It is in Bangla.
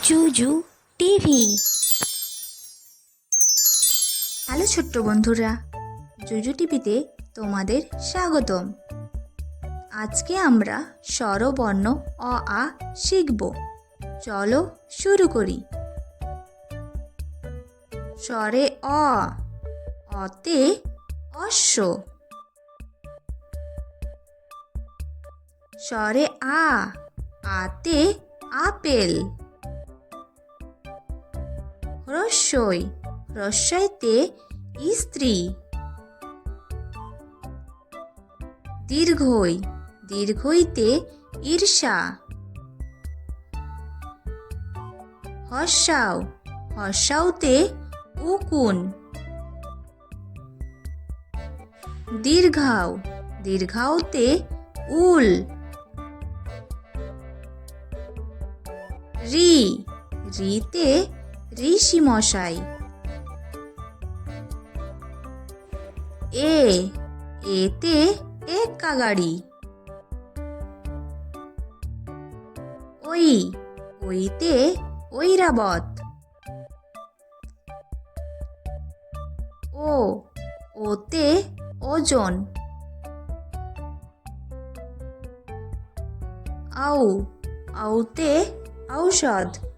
জুজু টিভি। হ্যালো ছোট্ট বন্ধুরা, জুজু টিভিতে তোমাদের স্বাগতম। আজকে আমরা স্বরবর্ণ অ আ শিখব। চলো শুরু করি। স্বরে অ, অতে অশ্ব। স্বরে আ, আতে আপেল। হ্রস্বই, হ্রস্বইতে স্ত্রী। দীর্ঘই, দীর্ঘইতে ঈর্ষা। হর্ষাও, হর্ষাওতে উকুন। দীর্ঘাও, দীর্ঘাওতে উল। রি, রিতে ঋষি মশাই। এ, এতে এক্কা গাড়ি। ওই, ওইতে ঐরাবত। ও, ওতে ওজন। আউ, আউতে ঔষধ।